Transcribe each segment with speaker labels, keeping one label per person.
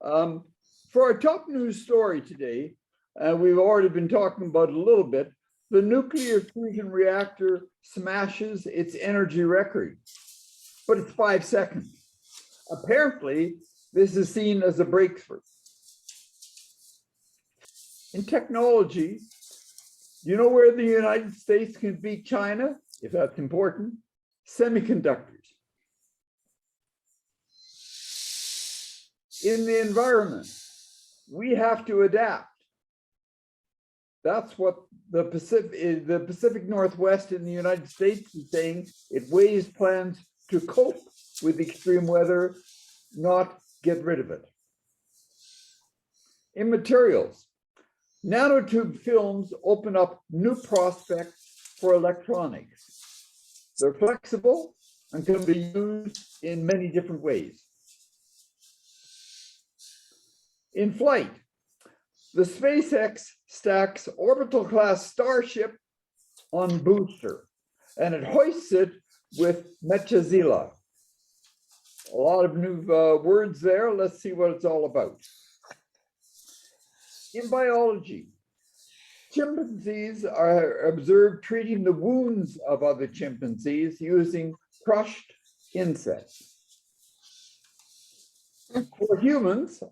Speaker 1: Um, for our top news story today, we've already been talking about it a little bit. The nuclear fusion reactor smashes its energy record, but it's 5 seconds. Apparently, this is seen as a breakthrough. In technology, you know where the United States can beat China, if that's important? Semiconductors. In the environment, we have to adapt. That's what the Pacific Northwest in the United States is saying. It weighs plans to cope with extreme weather, not get rid of it. In materials, nanotube films open up new prospects for electronics. They're flexible and can be used in many different ways. In flight, the SpaceX stacks orbital class Starship on booster, and it hoists it with Metchazila. A lot of new words there. Let's see what it's all about. In biology, chimpanzees are observed treating the wounds of other chimpanzees using crushed insects. For humans,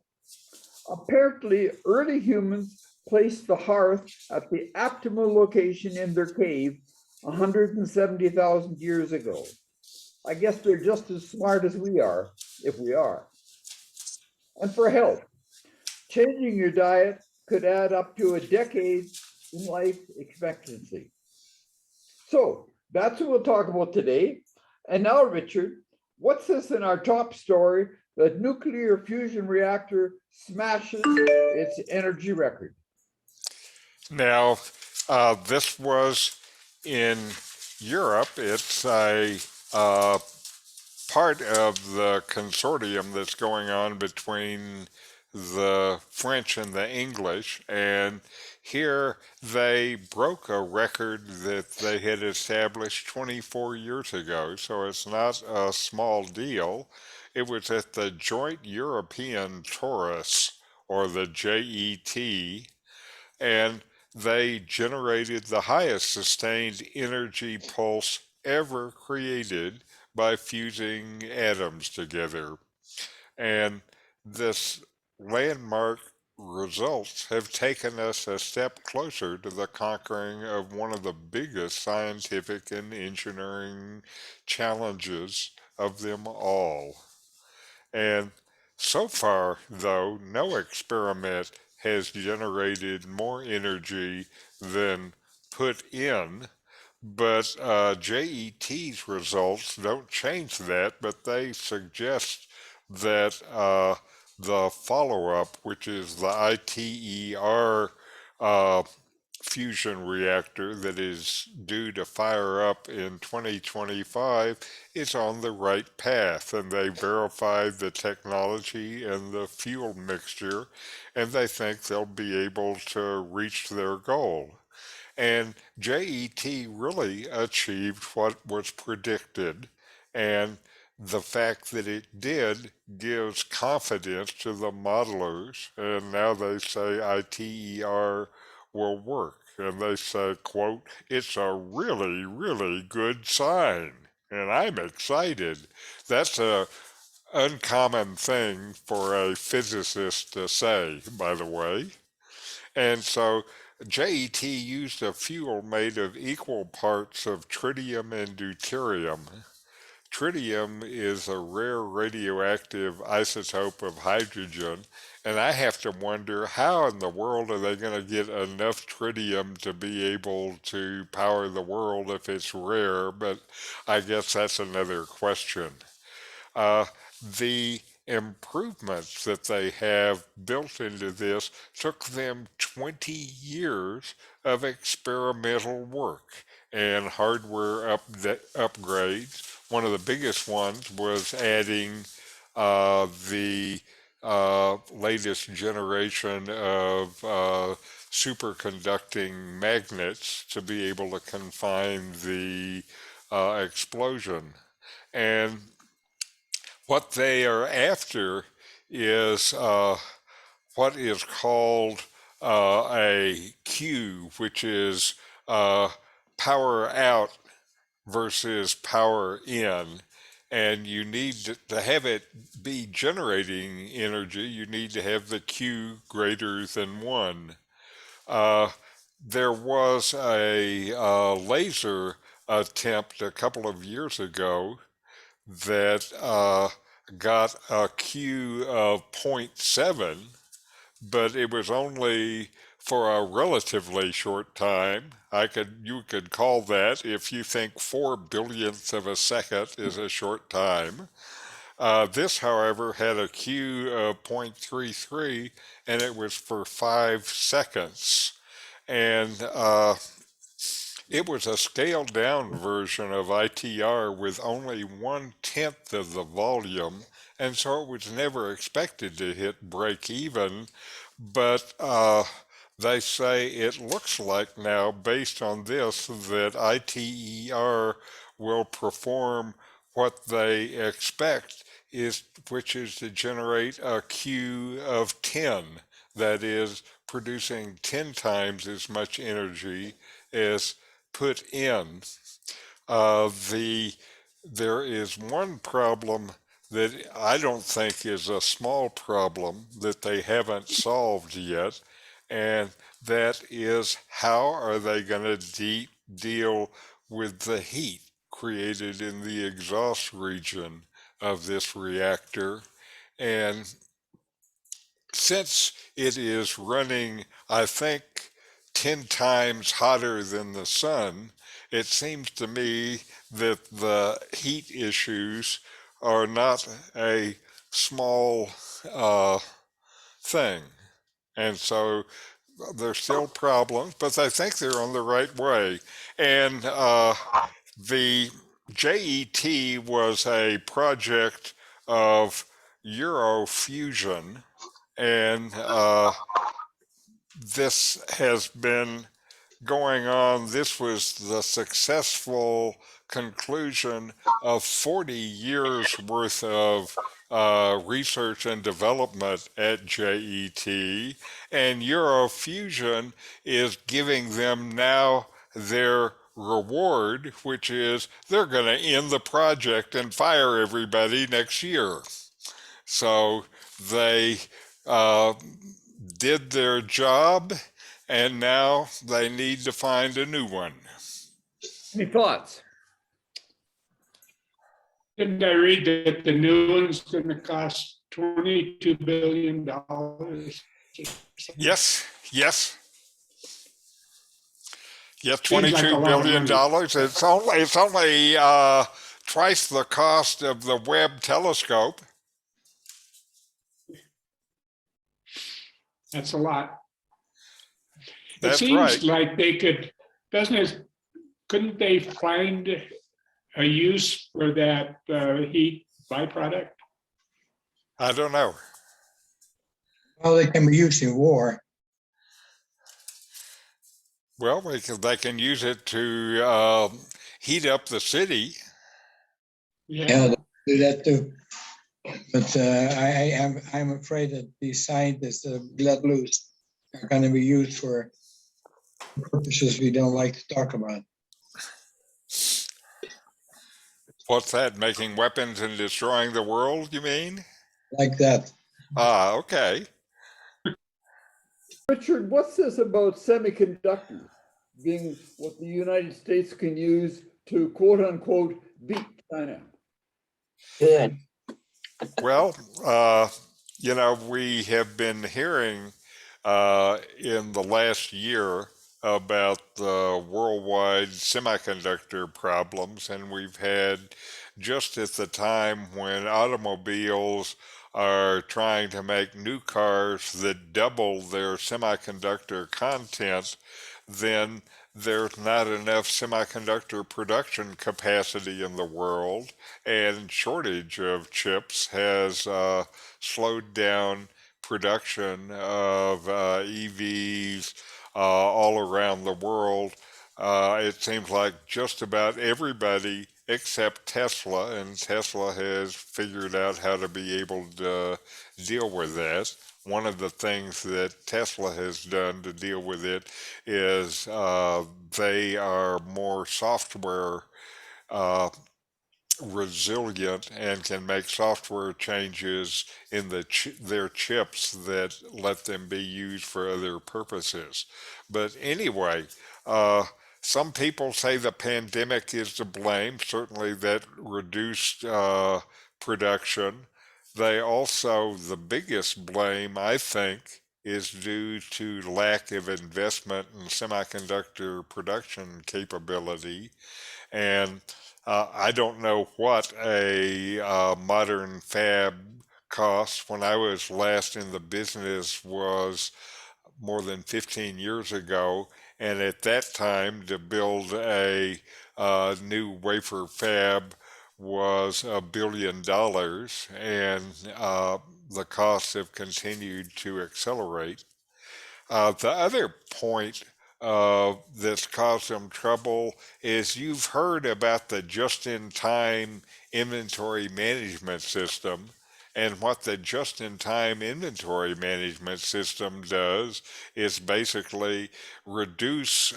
Speaker 1: apparently early humans placed the hearth at the optimal location in their cave 170,000 years ago. I guess they're just as smart as we are, if we are. And for health, changing your diet could add up to a decade in life expectancy. So that's what we'll talk about today. And now, Richard, what's this in our top story? The nuclear fusion reactor smashes its energy record.
Speaker 2: Now, this was in Europe. It's a part of the consortium that's going on between the French and the English, and here they broke a record that they had established 24 years ago, so it's not a small deal. It was at the Joint European Torus, or the JET, and they generated the highest sustained energy pulse ever created by fusing atoms together. And this landmark results have taken us a step closer to the conquering of one of the biggest scientific and engineering challenges of them all. And so far, though, no experiment has generated more energy than put in, but JET's results don't change that, but they suggest that the follow-up, which is the ITER fusion reactor that is due to fire up in 2025, is on the right path, and they verified the technology and the fuel mixture, and they think they'll be able to reach their goal. And JET really achieved what was predicted, and the fact that it did gives confidence to the modelers, and now they say ITER will work. And they say, quote, it's a really, really good sign. And I'm excited. That's a uncommon thing for a physicist to say, by the way. And so JET used a fuel made of equal parts of tritium and deuterium. Tritium is a rare radioactive isotope of hydrogen, and I have to wonder how in the world are they going to get enough tritium to be able to power the world if it's rare, but I guess that's another question. The improvements that they have built into this took them 20 years of experimental work and hardware upgrades. One of the biggest ones was adding the latest generation of superconducting magnets to be able to confine the explosion. And what they are after is what is called a Q, which is power out versus power in. And you need to have it be generating energy, you need to have the Q greater than 1. Uh, there was a laser attempt a couple of years ago that got a Q of zero point 0.7, but it was only for a relatively short time. You could call that, if you think 4 billionths of a second is a short time. This, however, had a Q of zero point 0.33, and it was for 5 seconds. And it was a scaled down version of ITR with only 1/10 of the volume, and so it was never expected to hit break even. But they say it looks like now, based on this, that ITER will perform what they expect, which is to generate a Q of 10, that is, producing 10 times as much energy as put in. The There is one problem that I don't think is a small problem that they haven't solved yet, and that is, how are they going to deal with the heat created in the exhaust region of this reactor? And since it is running, I think, 10 times hotter than the sun, it seems to me that the heat issues are not a small uh, thing. And so there's still problems, but I think they're on the right way. And the JET was a project of Eurofusion, and this has been going on. This was the successful conclusion of 40 years worth of research and development at JET, and Eurofusion is giving them now their reward, which is they're going to end the project and fire everybody next year. So they uh, did their job, and now they need to find a new one.
Speaker 1: Any thoughts?
Speaker 3: Didn't I read that the new one's going to cost $22 billion?
Speaker 2: Yes, yes. Yes,
Speaker 3: Seems like a
Speaker 2: $22
Speaker 3: lot of
Speaker 2: billion.
Speaker 3: money.
Speaker 2: It's only twice the cost of the Webb telescope.
Speaker 3: That's a lot. It
Speaker 2: That's
Speaker 3: seems
Speaker 2: right.
Speaker 3: like they could, couldn't they find a use for that heat byproduct?
Speaker 2: I don't know.
Speaker 4: Well, they can be used in war.
Speaker 2: Well, they can use it to heat up the city.
Speaker 4: Yeah, they do that too. But I'm afraid that these scientists that are let loose are going to be used for purposes we don't like to talk about.
Speaker 2: What's that? Making weapons and destroying the world, you mean?
Speaker 4: Like that.
Speaker 2: Ah, okay.
Speaker 1: Richard, what's this about semiconductors being what the United States can use to quote unquote beat China?
Speaker 4: Good.
Speaker 2: Well, we have been hearing in the last year about the worldwide semiconductor problems, and we've had, just at the time when automobiles are trying to make new cars that double their semiconductor content, then there's not enough semiconductor production capacity in the world, and shortage of chips has slowed down production of EVs all around the world. It seems like just about everybody except Tesla, and Tesla has figured out how to be able to deal with that. One of the things that Tesla has done to deal with it is they are more software uh, resilient and can make software changes in their chips that let them be used for other purposes. But anyway, uh, some people say the pandemic is to blame. Certainly, that reduced production. They also, the biggest blame, I think, is due to lack of investment in semiconductor production capability. And I don't know what a modern fab costs. When I was last in the business was more than 15 years ago, and at that time to build a new wafer fab was $1 billion, and the costs have continued to accelerate. The other point that's caused them trouble is you've heard about the just-in-time inventory management system. And what the just-in-time inventory management system does is basically reduce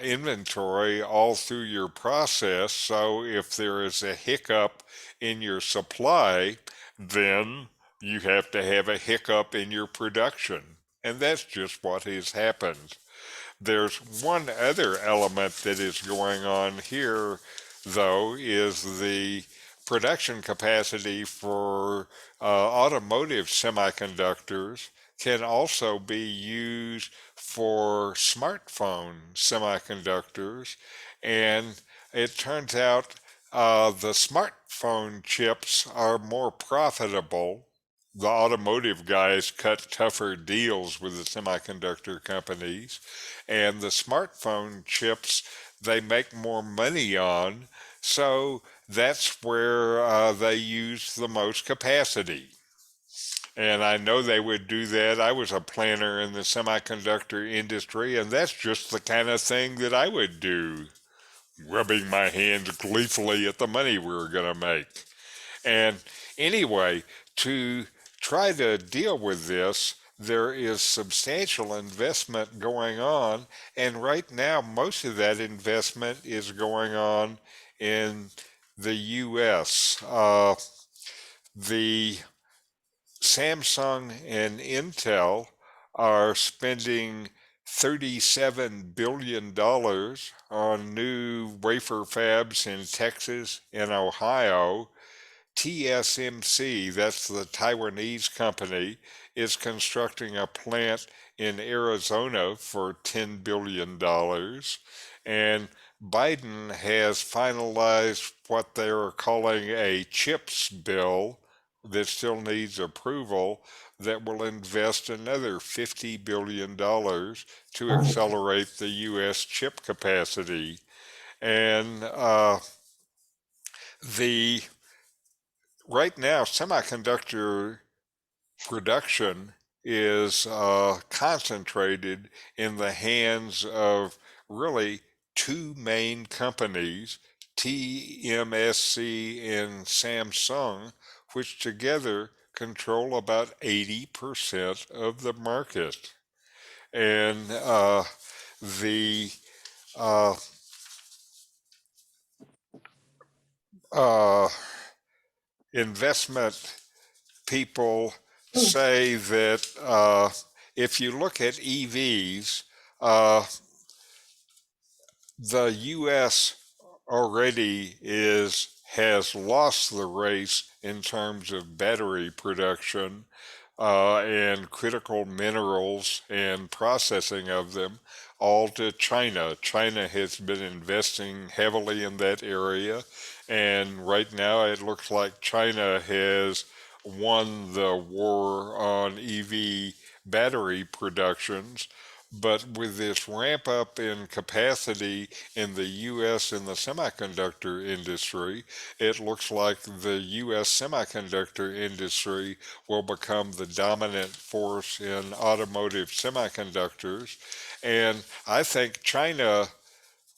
Speaker 2: inventory all through your process. So if there is a hiccup in your supply, then you have to have a hiccup in your production. And that's just what has happened. There's one other element that is going on here, though, is the production capacity for automotive semiconductors can also be used for smartphone semiconductors. And it turns out the smartphone chips are more profitable. The automotive guys cut tougher deals with the semiconductor companies, and the smartphone chips they make more money on, so that's where they use the most capacity. And I know they would do that. I was a planner in the semiconductor industry, and that's just the kind of thing that I would do, rubbing my hands gleefully at the money we were going to make. And anyway, to try to deal with this, there is substantial investment going on. And right now, most of that investment is going on in the US. The Samsung and Intel are spending $37 billion on new wafer fabs in Texas and Ohio. TSMC, that's the Taiwanese company, is constructing a plant in Arizona for $10 billion. And Biden has finalized what they're calling a CHIPS bill that still needs approval that will invest another $50 billion to accelerate the U.S. chip capacity. And the right now, semiconductor production is concentrated in the hands of really two main companies, TMSC and Samsung, which together control about 80% of the market. And the uh, uh, investment people say that if you look at EVs, uh, the U.S. already has lost the race in terms of battery production and critical minerals and processing of them, all to China. China has been investing heavily in that area, and right now it looks like China has won the war on EV battery productions. But with this ramp up in capacity in the US in the semiconductor industry, it looks like the US semiconductor industry will become the dominant force in automotive semiconductors. And I think China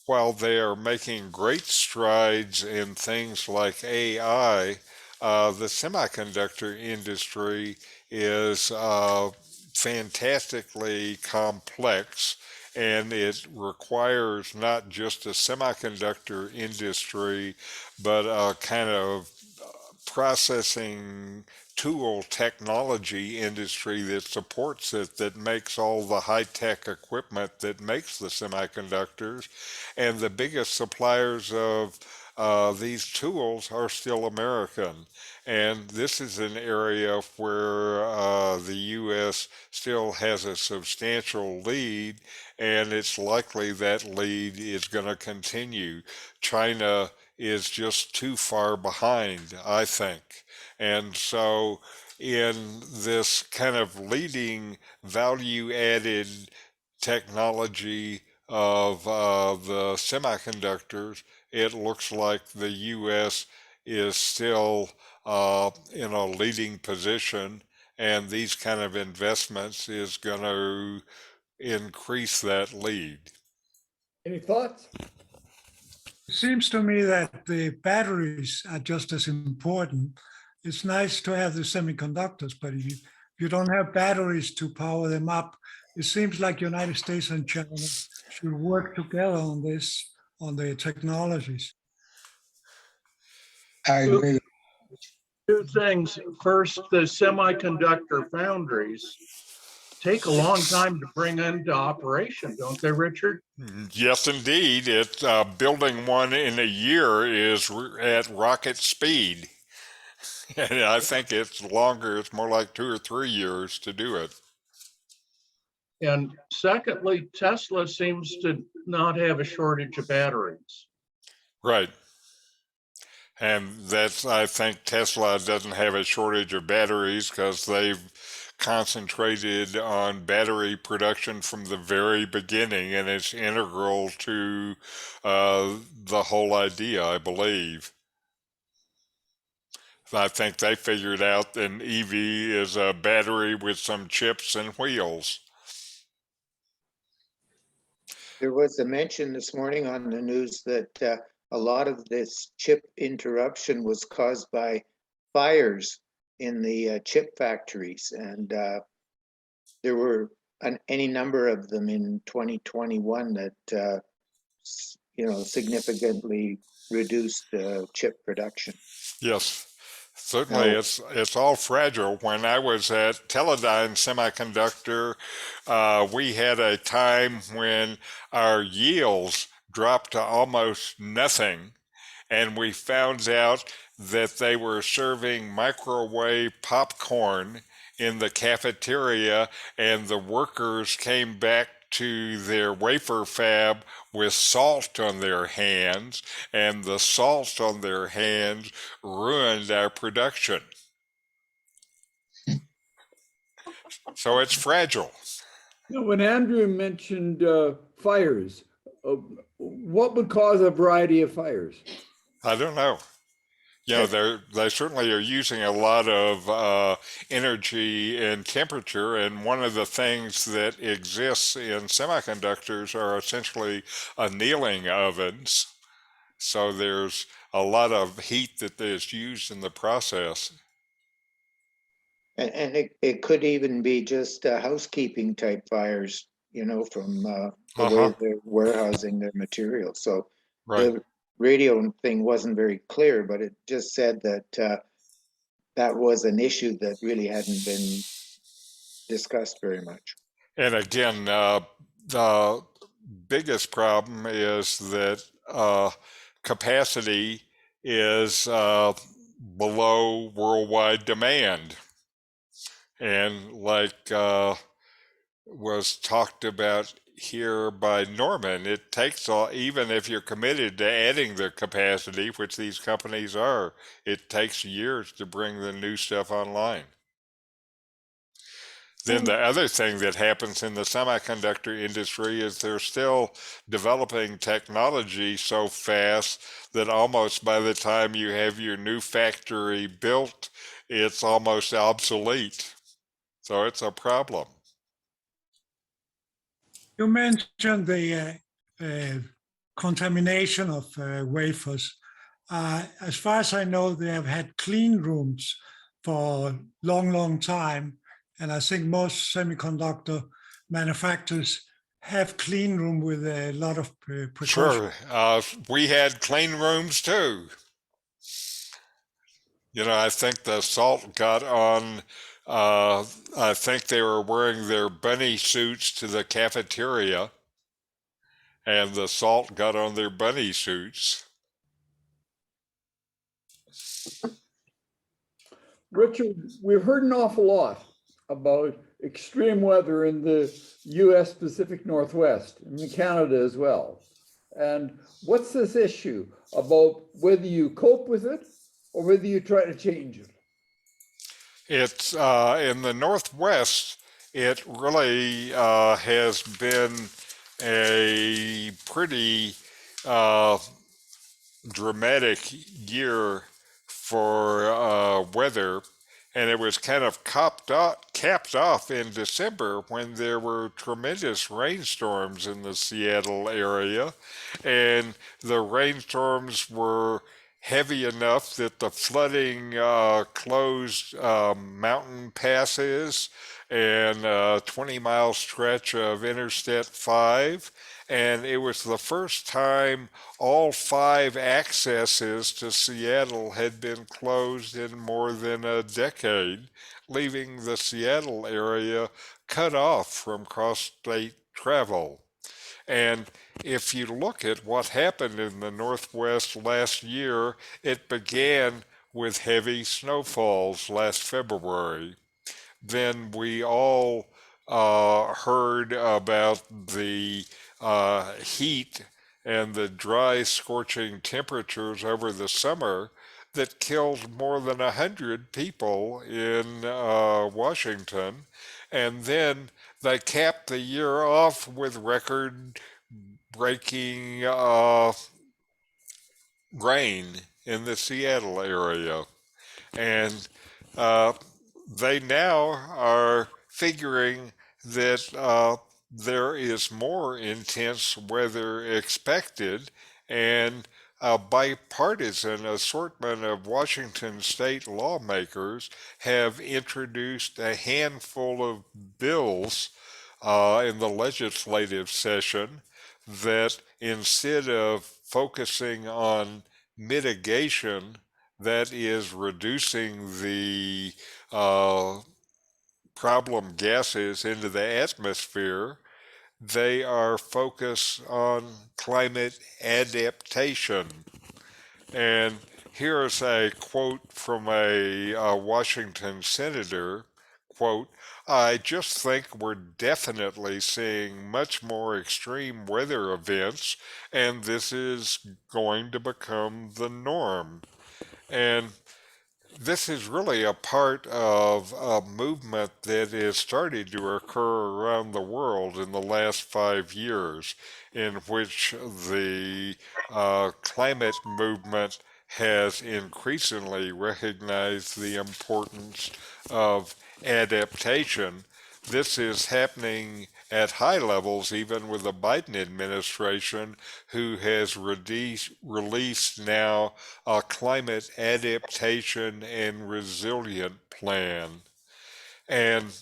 Speaker 2: while they are making great strides in things like AI, the semiconductor industry is fantastically complex, and it requires not just a semiconductor industry, but a kind of processing tool technology industry that supports it, that makes all the high-tech equipment that makes the semiconductors. And the biggest suppliers of these tools are still American. And this is an area where the U.S. still has a substantial lead, and it's likely that lead is going to continue. China is just too far behind, I think. And so, in this kind of leading value added technology of the semiconductors, it looks like the U.S. is still in a leading position, and these kind of investments is going to increase that lead.
Speaker 1: Any thoughts?
Speaker 5: It seems to me that the batteries are just as important. It's nice to have the semiconductors, but if you don't have batteries to power them up, it seems like United States and China should work together on this, on the technologies.
Speaker 4: I agree.
Speaker 6: Two things. First, the semiconductor foundries take a long time to bring into operation, don't they, Richard?
Speaker 2: Yes, indeed. It's building one in a year is at rocket speed. And I think it's longer, it's more like 2 or 3 years to do it.
Speaker 6: And secondly, Tesla seems to not have a shortage of batteries.
Speaker 2: Right. And that's, I think Tesla doesn't have a shortage of batteries because they've concentrated on battery production from the very beginning, and it's integral to the whole idea, I believe. I think they figured out an EV is a battery with some chips and wheels.
Speaker 7: There was a mention this morning on the news that a lot of this chip interruption was caused by fires in the chip factories, and there were any number of them in 2021 that significantly reduced chip production.
Speaker 2: Yes. Certainly, it's all fragile. When I was at Teledyne Semiconductor, we had a time when our yields dropped to almost nothing, and we found out that they were serving microwave popcorn in the cafeteria, and the workers came back to their wafer fab with salt on their hands, and the salt on their hands ruined our production. So it's fragile.
Speaker 1: When Andrew mentioned fires, what would cause a variety of fires?
Speaker 2: I don't know. You know, they certainly are using a lot of energy and temperature, and one of the things that exists in semiconductors are essentially annealing ovens. So there's a lot of heat that is used in the process.
Speaker 7: And it could even be just housekeeping type fires, from the way they're warehousing their materials. So
Speaker 2: Right.
Speaker 7: the radio thing wasn't very clear, but it just said that that was an issue that really hadn't been discussed very much.
Speaker 2: And again, the biggest problem is that capacity is below worldwide demand. And like was talked about here by Norman, it takes even if you're committed to adding the capacity, which these companies are, it takes years to bring the new stuff online. Then the other thing that happens in the semiconductor industry is they're still developing technology so fast that almost by the time you have your new factory built, it's almost obsolete. So it's a problem.
Speaker 5: You mentioned the contamination of wafers. As far as I know, they have had clean rooms for a long, long time. And I think most semiconductor manufacturers have clean room with a lot of precautions.
Speaker 2: Sure. We had clean rooms too. You know, I think the salt got on, I think they were wearing their bunny suits to the cafeteria, and the salt got on their bunny suits.
Speaker 1: Richard, we've heard an awful lot about extreme weather in the US Pacific Northwest and in Canada as well. And what's this issue about whether you cope with it or whether you try to change it?
Speaker 2: It's in the Northwest, it really has been a pretty dramatic year for weather, and it was kind of capped off in December when there were tremendous rainstorms in the Seattle area, and the rainstorms were heavy enough that the flooding closed mountain passes and a 20-mile stretch of Interstate 5. And it was the first time all 5 accesses to Seattle had been closed in more than a decade, leaving the Seattle area cut off from cross-state travel. And if you look at what happened in the Northwest last year, it began with heavy snowfalls last February. Then we all heard about the heat and the dry, scorching temperatures over the summer that killed more than 100 people in Washington. And then they capped the year off with record-breaking rain in the Seattle area. And they now are figuring that there is more intense weather expected, and a bipartisan assortment of Washington state lawmakers have introduced a handful of bills in the legislative session that instead of focusing on mitigation, that is reducing the problem gases into the atmosphere, they are focused on climate adaptation. And here's a quote from a Washington senator, quote, "I just think we're definitely seeing much more extreme weather events, and this is going to become the norm." And this is really a part of a movement that is starting to occur around the world in the last 5 years, in which the climate movement has increasingly recognized the importance of adaptation. This is happening at high levels, even with the Biden administration, who has released now a climate adaptation and resilient plan. And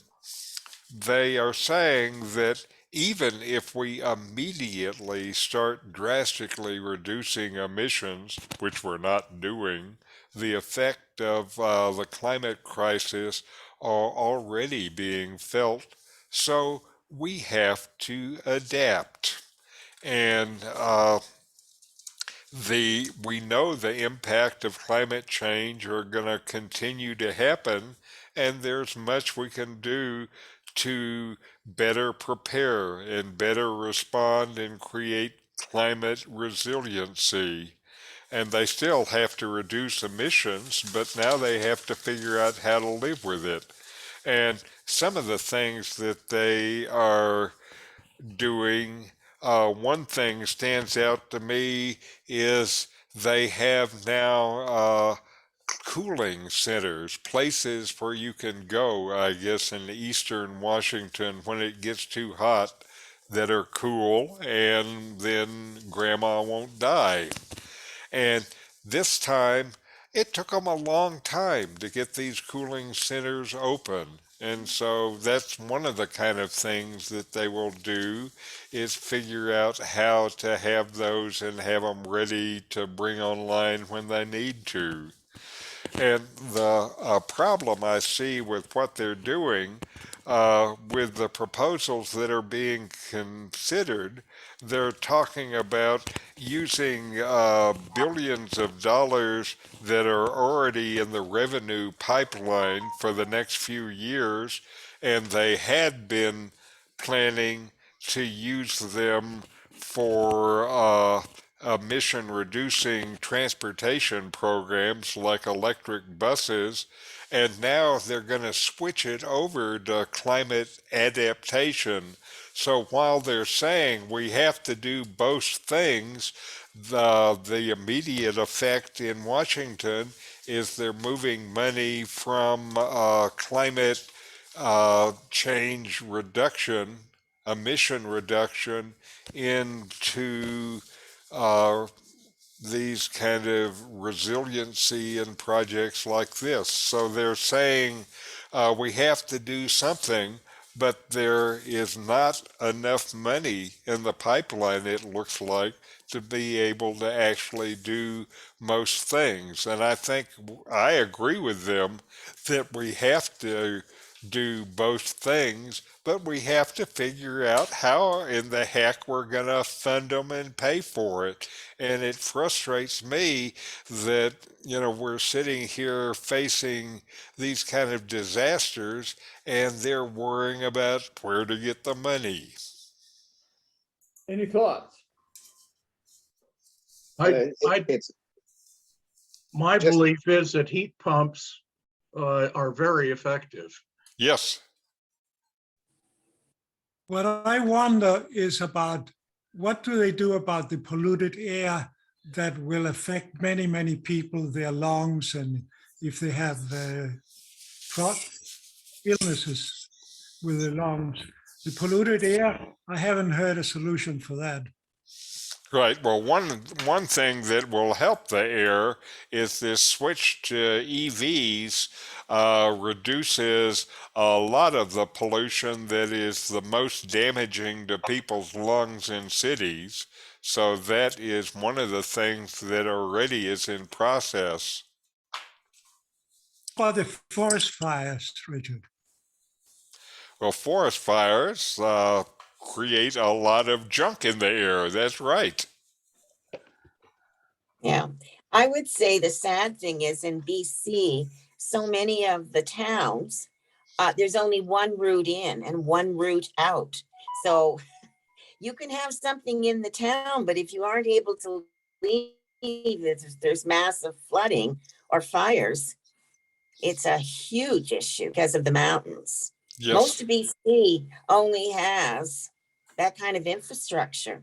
Speaker 2: they are saying that even if we immediately start drastically reducing emissions, which we're not doing, the effect of the climate crisis are already being felt. So we have to adapt. And we know the impact of climate change are going to continue to happen, and there's much we can do to better prepare and better respond and create climate resiliency. And they still have to reduce emissions, but now they have to figure out how to live with it. And some of the things that they are doing, one thing stands out to me is they have now cooling centers, places where you can go, I guess, in eastern Washington when it gets too hot that are cool, and then grandma won't die. And this time, it took them a long time to get these cooling centers open. And so that's one of the kind of things that they will do is figure out how to have those and have them ready to bring online when they need to. And the problem I see with what they're doing, with the proposals that are being considered, they're talking about using billions of dollars that are already in the revenue pipeline for the next few years, and they had been planning to use them for emission reducing transportation programs like electric buses, and now they're going to switch it over to climate adaptation. So while they're saying we have to do both things, the immediate effect in Washington is they're moving money from climate change reduction, emission reduction, into uh, these kind of resiliency and projects like this. So they're saying we have to do something, but there is not enough money in the pipeline, it looks like, to be able to actually do most things. And I think I agree with them that we have to do both things, but we have to figure out how in the heck we're going to fund them and pay for it. And it frustrates me that, we're sitting here facing these kind of disasters and they're worrying about where to get the money.
Speaker 1: Any thoughts?
Speaker 7: It's
Speaker 6: My
Speaker 7: just,
Speaker 6: belief is that heat pumps are very effective.
Speaker 2: Yes.
Speaker 5: What I wonder is about what do they do about the polluted air that will affect many, many people, their lungs, and if they have illnesses with their lungs. The polluted air, I haven't heard a solution for that.
Speaker 2: Right. Well, one thing that will help the air is this switch to EVs reduces a lot of the pollution that is the most damaging to people's lungs in cities. So that is one of the things that already is in process.
Speaker 5: About the forest fires, Richard?
Speaker 2: Well, forest fires create a lot of junk in the air. That's right.
Speaker 8: Yeah, I would say the sad thing is in BC, so many of the towns, there's only one route in and one route out. So you can have something in the town, but if you aren't able to leave, if there's massive flooding or fires, it's a huge issue because of the mountains.
Speaker 2: Yes.
Speaker 8: Most of BC only has that kind of infrastructure.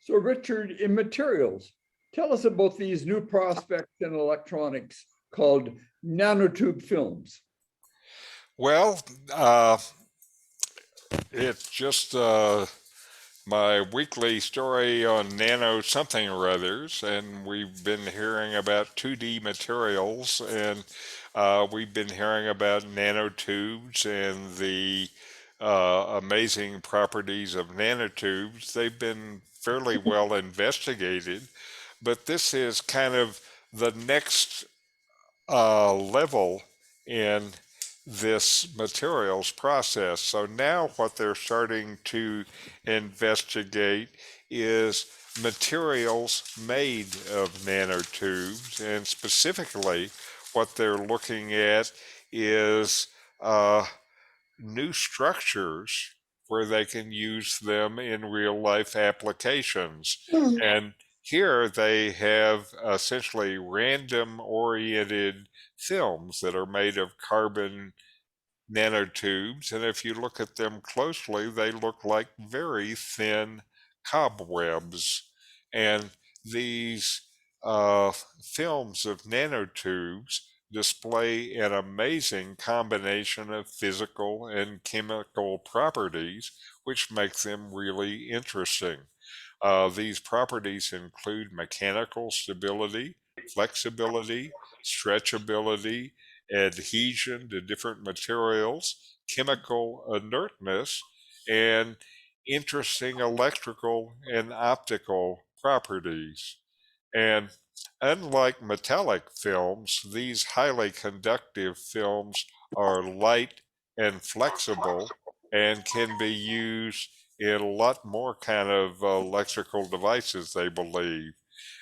Speaker 1: So Richard, in materials, tell us about these new prospects in electronics called nanotube films.
Speaker 2: Well, it's just my weekly story on nano something or others, and we've been hearing about 2D materials, and we've been hearing about nanotubes and the amazing properties of nanotubes. They've been fairly well investigated, but this is kind of the next level in this materials process. So now what they're starting to investigate is materials made of nanotubes, and specifically what they're looking at is new structures where they can use them in real life applications. And here they have essentially random oriented films that are made of carbon nanotubes. And if you look at them closely, they look like very thin cobwebs. And these films of nanotubes display an amazing combination of physical and chemical properties, which make them really interesting. These properties include mechanical stability, flexibility, stretchability, adhesion to different materials, chemical inertness, and interesting electrical and optical properties. And unlike metallic films, these highly conductive films are light and flexible and can be used in a lot more kind of electrical devices, they believe.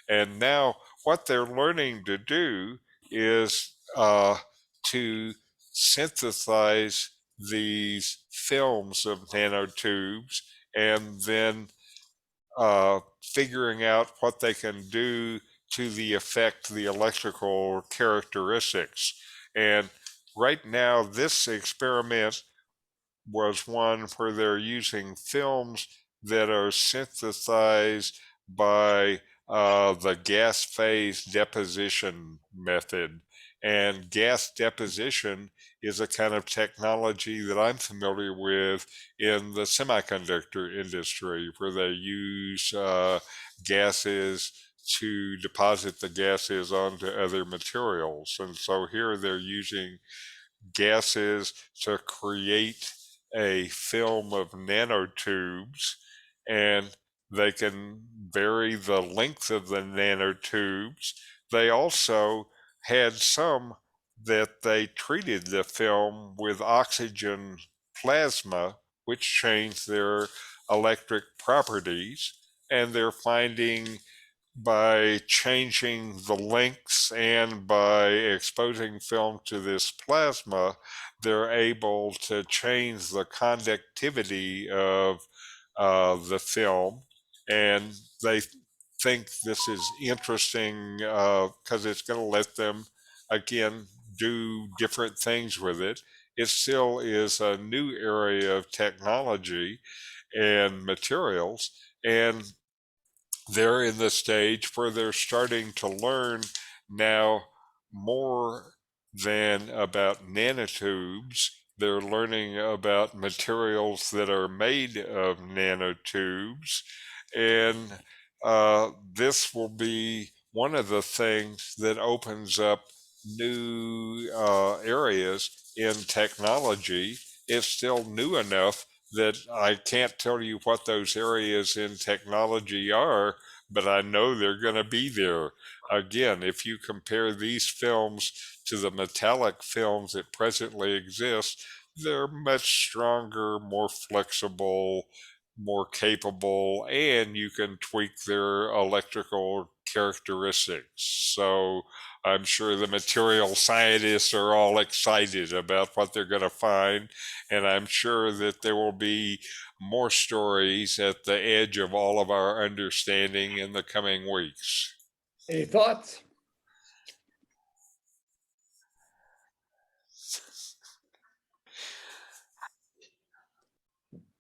Speaker 2: And now what they're learning to do is to synthesize these films of nanotubes and then figuring out what they can do to affect the electrical characteristics. And right now, this experiment was one where they're using films that are synthesized by the gas phase deposition method. And gas deposition is a kind of technology that I'm familiar with in the semiconductor industry, where they use gases to deposit the gases onto other materials. And so here they're using gases to create a film of nanotubes, and they can vary the length of the nanotubes. They also had some that they treated the film with oxygen plasma, which changed their electric properties, and they're finding by changing the lengths and by exposing film to this plasma, they're able to change the conductivity of the film. And they think this is interesting because it's going to let them, again, do different things with it. It still is a new area of technology and materials. And they're in the stage where they're starting to learn now more than about nanotubes. They're learning about materials that are made of nanotubes. And this will be one of the things that opens up new areas in technology. It's still new enough that I can't tell you what those areas in technology are, but I know they're going to be there. Again, if you compare these films to the metallic films that presently exist, they're much stronger, more flexible, more capable, and you can tweak their electrical characteristics. So I'm sure the material scientists are all excited about what they're going to find, and I'm sure that there will be more stories at the edge of all of our understanding in the coming weeks.
Speaker 1: Any thoughts?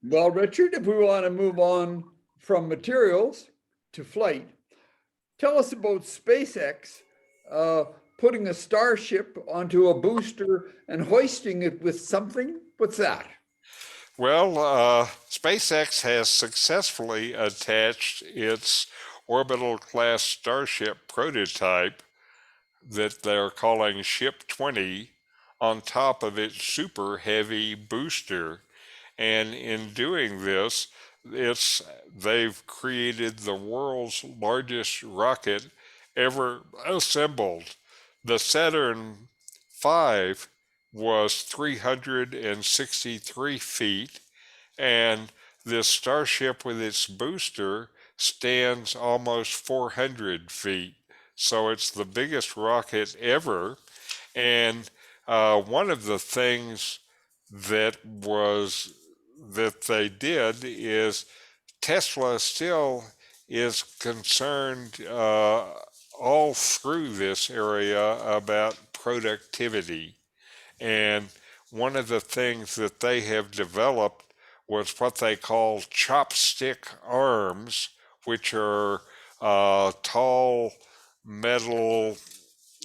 Speaker 1: Well, Richard, if we want to move on from materials to flight, tell us about SpaceX putting a Starship onto a booster and hoisting it with something. What's that?
Speaker 2: Well, SpaceX has successfully attached its orbital class Starship prototype that they're calling Ship 20 on top of its super heavy booster. And in doing this, they've created the world's largest rocket ever assembled. The Saturn V was 363 feet, and this Starship with its booster stands almost 400 feet. So it's the biggest rocket ever. And one of the things that they did is Tesla still is concerned all through this area about productivity. And one of the things that they have developed was what they call chopstick arms, which are tall metal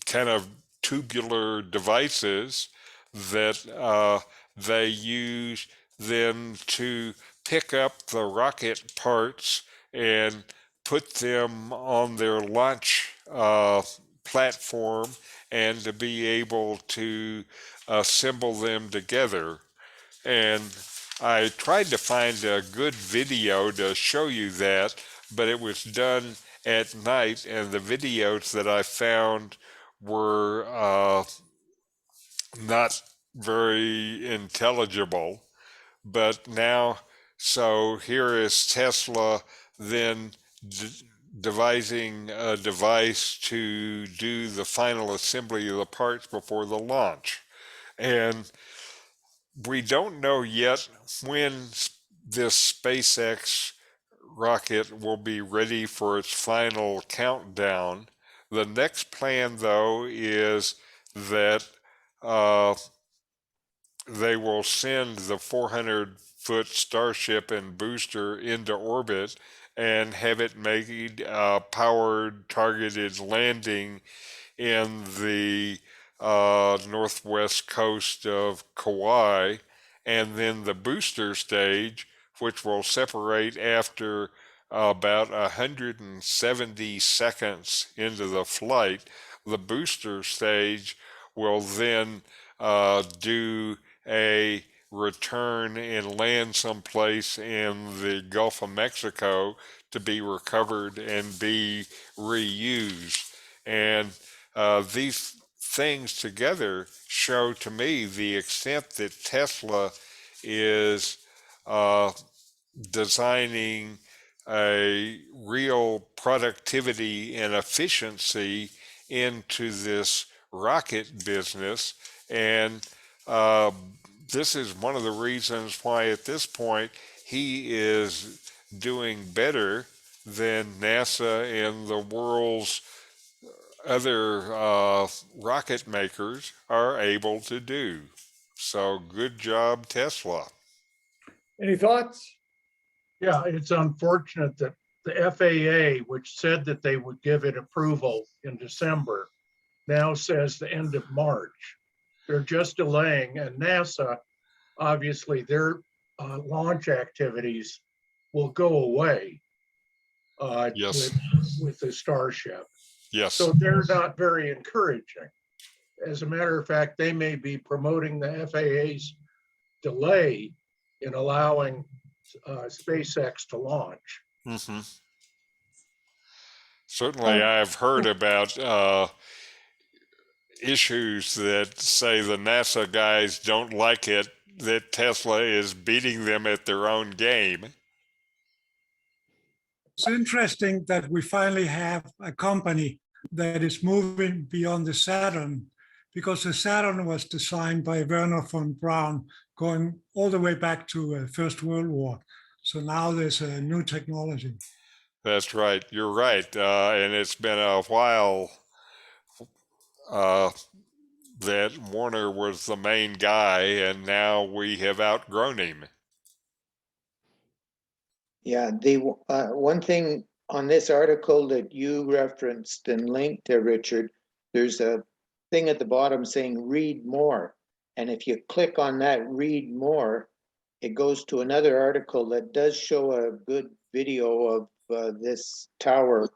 Speaker 2: kind of tubular devices that they use then to pick up the rocket parts and put them on their launch platform and to be able to assemble them together. And I tried to find a good video to show you that, but it was done at night, and the videos that I found were not very intelligible. But now, so here is Tesla then devising a device to do the final assembly of the parts before the launch. And we don't know yet when this SpaceX rocket will be ready for its final countdown. The next plan, though, is that they will send the 400-foot Starship and booster into orbit and have it make a powered targeted landing in the northwest coast of Kauai, and then the booster stage, which will separate after about 170 seconds into the flight. The booster stage will then do a return and land someplace in the Gulf of Mexico to be recovered and be reused. And these things together show to me the extent that Tesla is designing a real productivity and efficiency into this rocket business. And this is one of the reasons why at this point he is doing better than NASA and the world's other rocket makers are able to do. So good job, Tesla.
Speaker 1: Any thoughts?
Speaker 6: Yeah, it's unfortunate that the FAA, which said that they would give it approval in December, now says the end of March. They're just delaying, and NASA, obviously, their launch activities will go away
Speaker 2: Yes.
Speaker 6: with the Starship.
Speaker 2: Yes.
Speaker 6: So they're not very encouraging. As a matter of fact, they may be promoting the FAA's delay in allowing SpaceX to launch.
Speaker 2: Mm-hmm. Certainly, I've heard about issues that say the NASA guys don't like it, that Tesla is beating them at their own game.
Speaker 5: It's interesting that we finally have a company that is moving beyond the Saturn, because the Saturn was designed by Werner von Braun going all the way back to First World War. So now there's a new technology.
Speaker 2: That's right. You're right. And it's been a while that Warner was the main guy, and now we have outgrown him.
Speaker 7: Yeah, the one thing on this article that you referenced and linked to, Richard, there's a thing at the bottom saying read more. And if you click on that read more, it goes to another article that does show a good video of this tower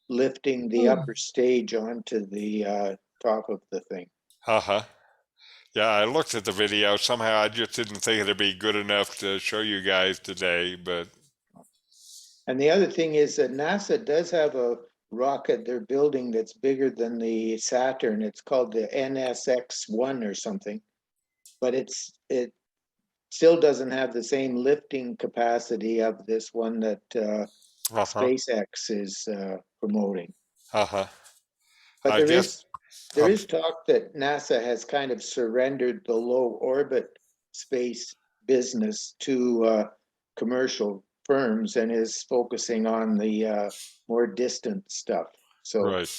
Speaker 7: lifting the upper stage onto the top of the thing.
Speaker 2: Uh-huh. Yeah, I looked at the video. Somehow I just didn't think it'd be good enough to show you guys today, but...
Speaker 7: And the other thing is that NASA does have a rocket they're building that's bigger than the Saturn. It's called the NSX-1 or something, but it still doesn't have the same lifting capacity of this one that SpaceX is promoting.
Speaker 2: Uh-huh.
Speaker 7: But
Speaker 2: I
Speaker 7: there
Speaker 2: guess...
Speaker 7: is talk that NASA has kind of surrendered the low orbit space business to commercial firms and is focusing on the more distant stuff. So
Speaker 2: Right.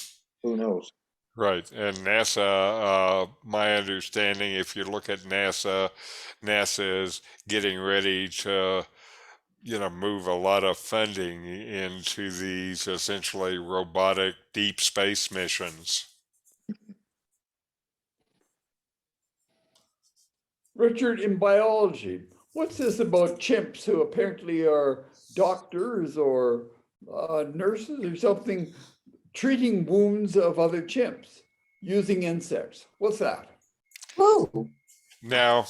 Speaker 7: who knows?
Speaker 2: Right. And NASA, my understanding, if you look at NASA, NASA is getting ready to, move a lot of funding into these essentially robotic deep space missions.
Speaker 1: Richard, in biology, what's this about chimps who apparently are doctors or nurses or something treating wounds of other chimps using insects? What's that?
Speaker 8: Ooh,
Speaker 2: Now,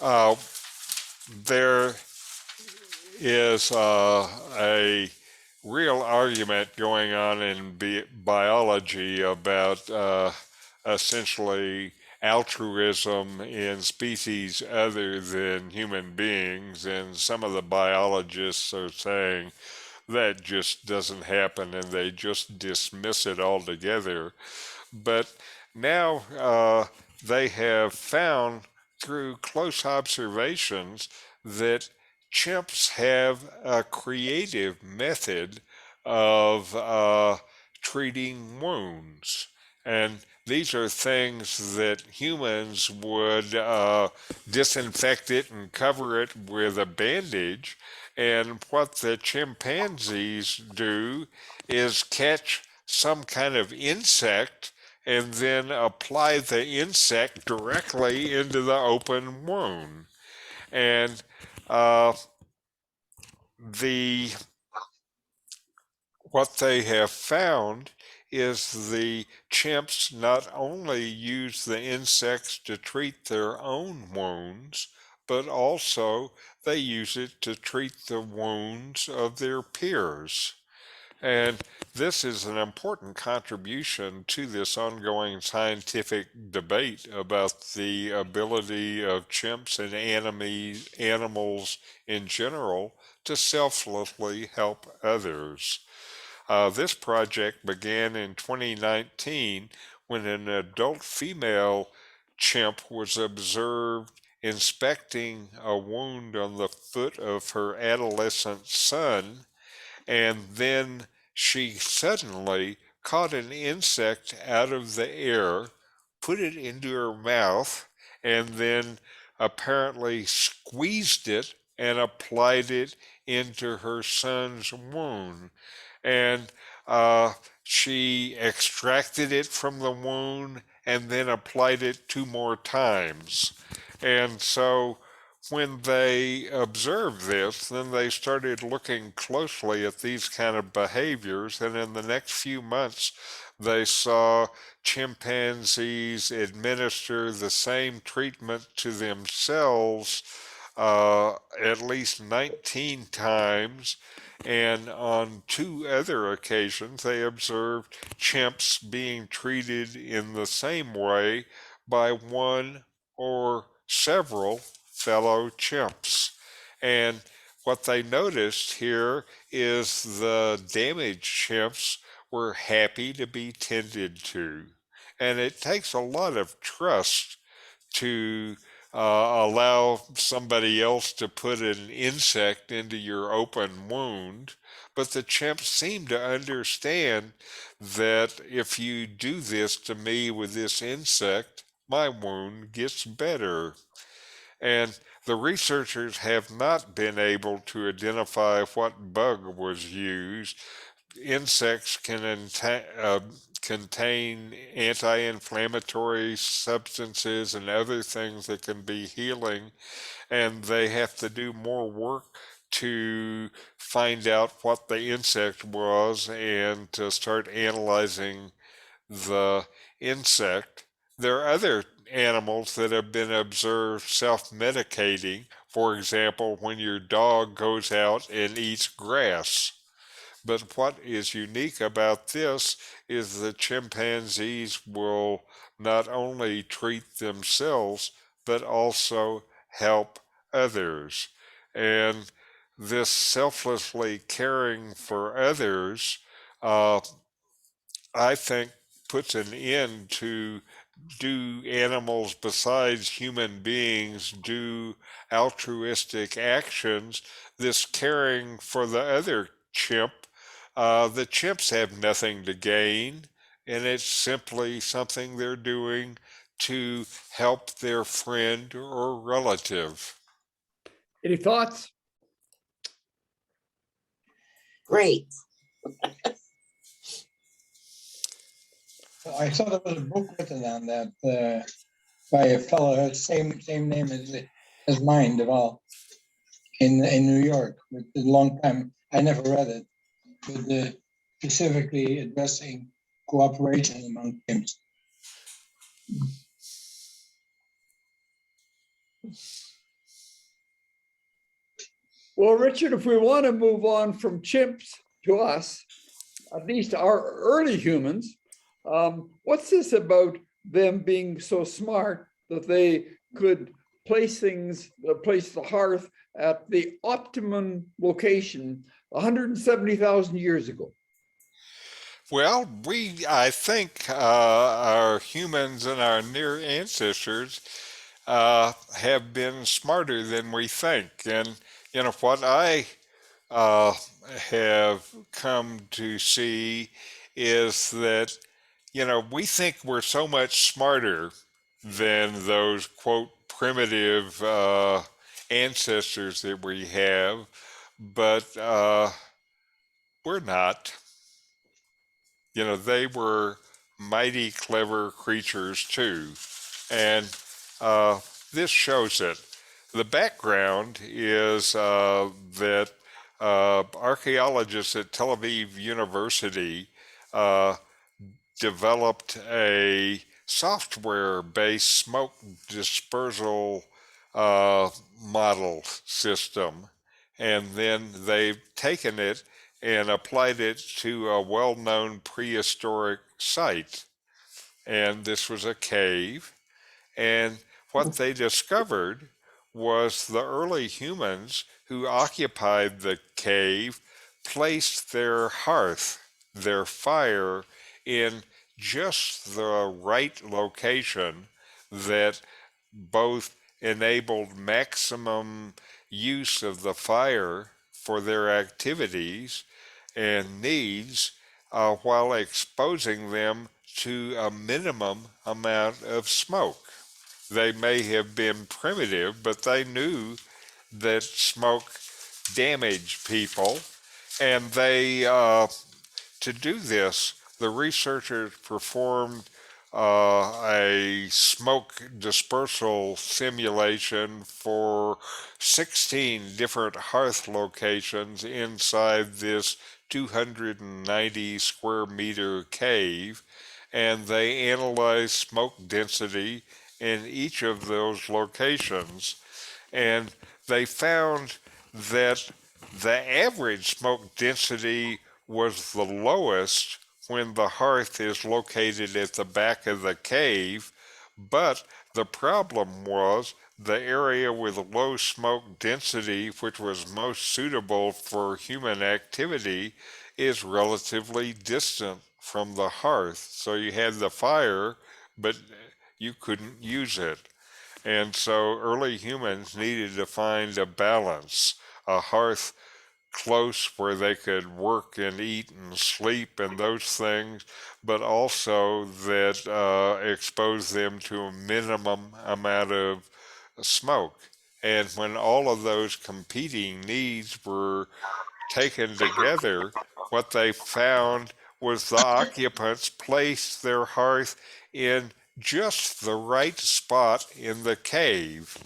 Speaker 2: uh, there is a real argument going on in biology about essentially altruism in species other than human beings, and some of the biologists are saying that just doesn't happen and they just dismiss it altogether. But now they have found through close observations that chimps have a creative method of treating wounds. And these are things that humans would disinfect it and cover it with a bandage. And what the chimpanzees do is catch some kind of insect and then apply the insect directly into the open wound. And the what they have found is the chimps not only use the insects to treat their own wounds, but also they use it to treat the wounds of their peers. And this is an important contribution to this ongoing scientific debate about the ability of chimps and animals in general to selflessly help others. This project began in 2019 when an adult female chimp was observed inspecting a wound on the foot of her adolescent son, and then she suddenly caught an insect out of the air, put it into her mouth, and then apparently squeezed it and applied it into her son's wound. And she extracted it from the wound and then applied it 2 more times. And so when they observed this, then they started looking closely at these kind of behaviors. And in the next few months, they saw chimpanzees administer the same treatment to themselves at least 19 times. And on 2 other occasions, they observed chimps being treated in the same way by one or several fellow chimps. And what they noticed here is the damaged chimps were happy to be tended to. And it takes a lot of trust to allow somebody else to put an insect into your open wound. But the chimps seem to understand that if you do this to me with this insect, my wound gets better. And the researchers have not been able to identify what bug was used. Insects can contain anti-inflammatory substances and other things that can be healing, and they have to do more work to find out what the insect was and to start analyzing the insect. There are other animals that have been observed self-medicating. For example, when your dog goes out and eats grass. But what is unique about this is the chimpanzees will not only treat themselves, but also help others. And this selflessly caring for others, I think, puts an end to do animals besides human beings do altruistic actions, this caring for the other chimp. The chimps have nothing to gain, and it's simply something they're doing to help their friend or relative.
Speaker 1: Any thoughts?
Speaker 8: great.
Speaker 4: I saw there was a book written on that. by a fellow, same name as mine, Deval, in New York. It's a long time. I never read it, but specifically addressing cooperation among chimps.
Speaker 1: Well, Richard, if we want to move on from chimps to us, at least our early humans, what's this about them being so smart that they could place the hearth at the optimum location 170,000 years ago?
Speaker 2: Well, I think our humans and our near ancestors have been smarter than we think. And, what I have come to see is that, we think we're so much smarter than those, quote, primitive ancestors that we have, but we're not. They were mighty clever creatures too. And this shows it. The background is that archaeologists at Tel Aviv University developed a software-based smoke dispersal model system. And then they've taken it and applied it to a well-known prehistoric site. And this was a cave. And what they discovered was the early humans who occupied the cave placed their hearth, their fire, in just the right location that both enabled maximum use of the fire for their activities and needs while exposing them to a minimum amount of smoke. They may have been primitive, but they knew that smoke damaged people, and to do this, the researchers performed a smoke dispersal simulation for 16 different hearth locations inside this 290 square meter cave, and they analyzed smoke density in each of those locations. And they found that the average smoke density was the lowest when the hearth is located at the back of the cave, but the problem was the area with low smoke density, which was most suitable for human activity, is relatively distant from the hearth. So you had the fire, but you couldn't use it. And so early humans needed to find a balance, a hearth close where they could work and eat and sleep and those things, but also that exposed them to a minimum amount of smoke. And when all of those competing needs were taken together, what they found was the occupants placed their hearth in just the right spot in the cave.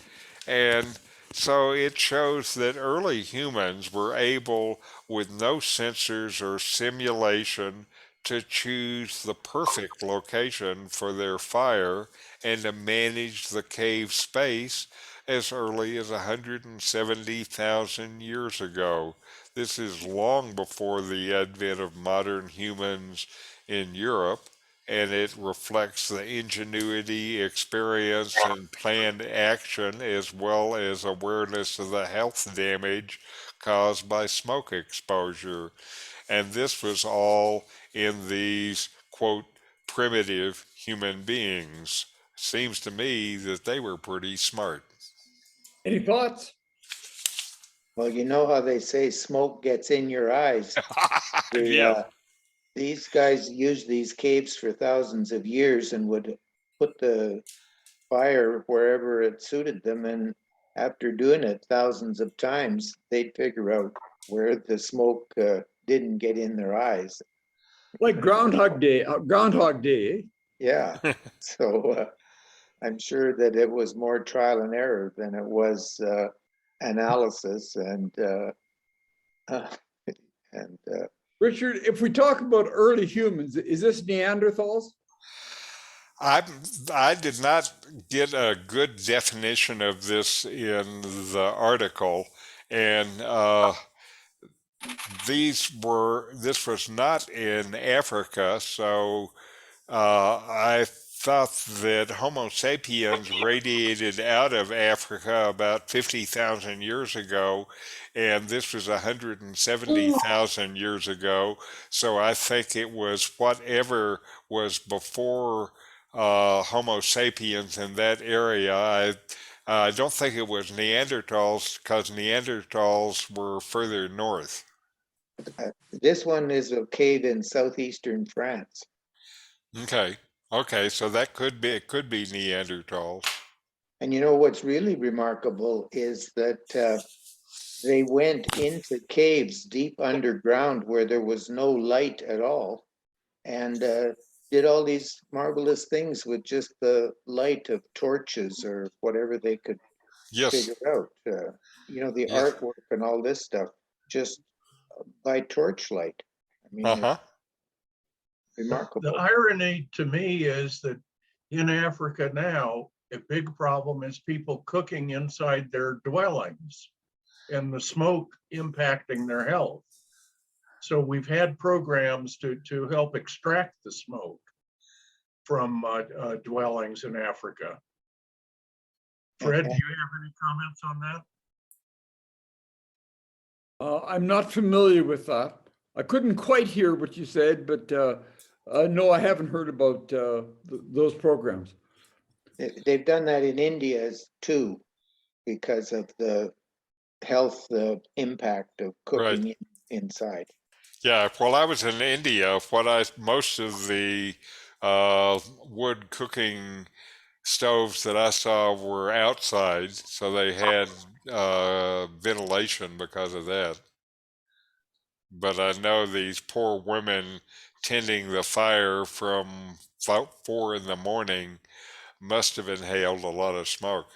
Speaker 2: And so it shows that early humans were able, with no sensors or simulation, to choose the perfect location for their fire and to manage the cave space as early as 170,000 years ago. This is long before the advent of modern humans in Europe, and it reflects the ingenuity, experience, and planned action, as well as awareness of the health damage caused by smoke exposure. And this was all in these, quote, primitive human beings. Seems to me that they were pretty smart.
Speaker 1: Any thoughts?
Speaker 7: Well, you know how they say smoke gets in your eyes.
Speaker 2: Yeah.
Speaker 7: These guys used these caves for thousands of years and would put the fire wherever it suited them. And after doing it thousands of times, they'd figure out where the smoke didn't get in their eyes.
Speaker 1: Like Groundhog Day. Groundhog Day.
Speaker 7: Yeah. So I'm sure that it was more trial and error than it was analysis uh, and
Speaker 1: Richard, if we talk about early humans, is this Neanderthals?
Speaker 2: I I did not get a good definition of this in the article, and this was not in Africa, so I thought that Homo sapiens radiated out of Africa about 50,000 years ago, and this was 170,000 years ago. So I think it was whatever was before Homo sapiens in that area. I don't think it was Neanderthals because Neanderthals were further north.
Speaker 7: this one is a cave in southeastern France.
Speaker 2: Okay. Okay, so that could be it could be Neanderthals.
Speaker 7: And you know what's really remarkable is that they went into caves deep underground where there was no light at all and did all these marvelous things with just the light of torches or whatever they could
Speaker 2: Yes.
Speaker 7: figure out. The
Speaker 2: Yeah.
Speaker 7: artwork and all this stuff just by torchlight. I mean, it's
Speaker 2: Uh-huh.
Speaker 7: remarkable.
Speaker 6: The irony to me is that in Africa now, a big problem is people cooking inside their dwellings and the smoke impacting their health. So we've had programs to help extract the smoke from dwellings in Africa. Fred, do you have any comments on that?
Speaker 1: I'm not familiar with that. I couldn't quite hear what you said, but no, I haven't heard about those programs.
Speaker 7: They've done that in India too, because of the health impact of
Speaker 2: Right.
Speaker 7: cooking inside.
Speaker 2: Yeah, while I was in India, most of the wood cooking stoves that I saw were outside, so they had ventilation because of that. But I know these poor women tending the fire from about 4 in the morning must have inhaled a lot of smoke.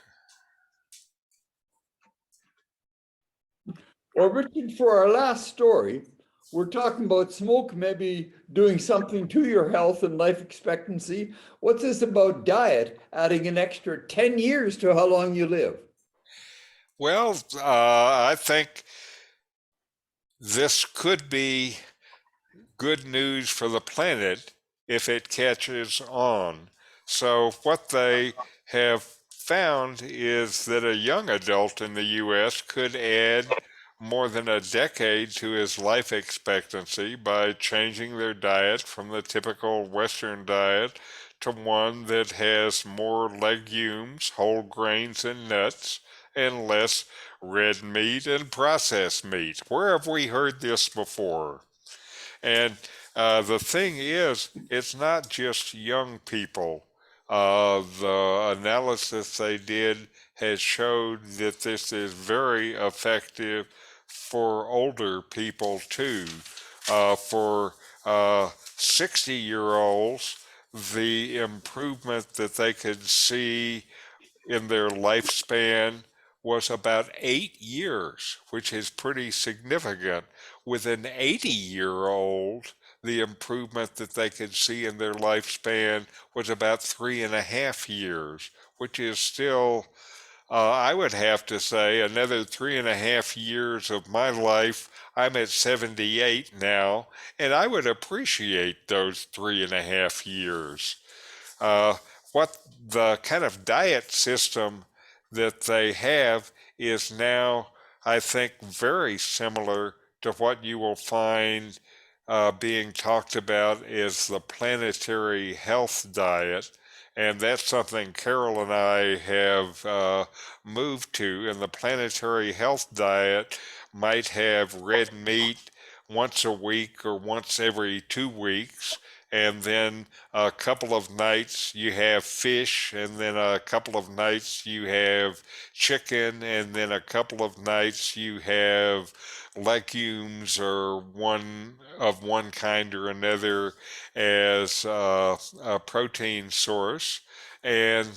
Speaker 1: Well, Richard, for our last story, we're talking about smoke maybe doing something to your health and life expectancy. What's this about diet adding an extra 10 years to how long you live?
Speaker 2: Well, I think this could be good news for the planet if it catches on. So, what they have found is that a young adult in the US could add more than a decade to his life expectancy by changing their diet from the typical Western diet to one that has more legumes, whole grains, and nuts, and less red meat and processed meat. Where have we heard this before? And the thing is, it's not just young people. The analysis they did has showed that this is very effective for older people too. For 60-year-olds, the improvement that they could see in their lifespan was about 8 years, which is pretty significant. With an 80-year-old, the improvement that they could see in their lifespan was about 3.5 years, which is still, I would have to say, another 3.5 years of my life. I'm at 78 now, and I would appreciate those 3.5 years. Uh, what the kind of diet system that they have is now, I think, very similar to what you will find being talked about as the planetary health diet. And that's something Carol and I have moved to. And the planetary health diet might have red meat once a week or once every 2 weeks, and then a couple of nights you have fish, and then a couple of nights you have chicken, and then a couple of nights you have legumes or one kind or another as a protein source. And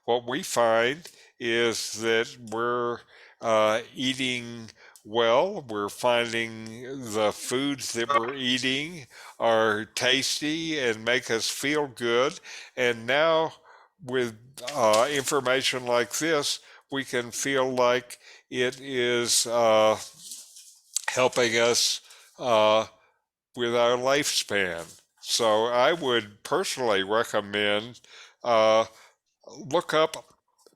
Speaker 2: what we find is that we're eating well. We're finding the foods that we're eating are tasty and make us feel good. And now with information like this, we can feel like it is helping us with our lifespan. So I would personally recommend look up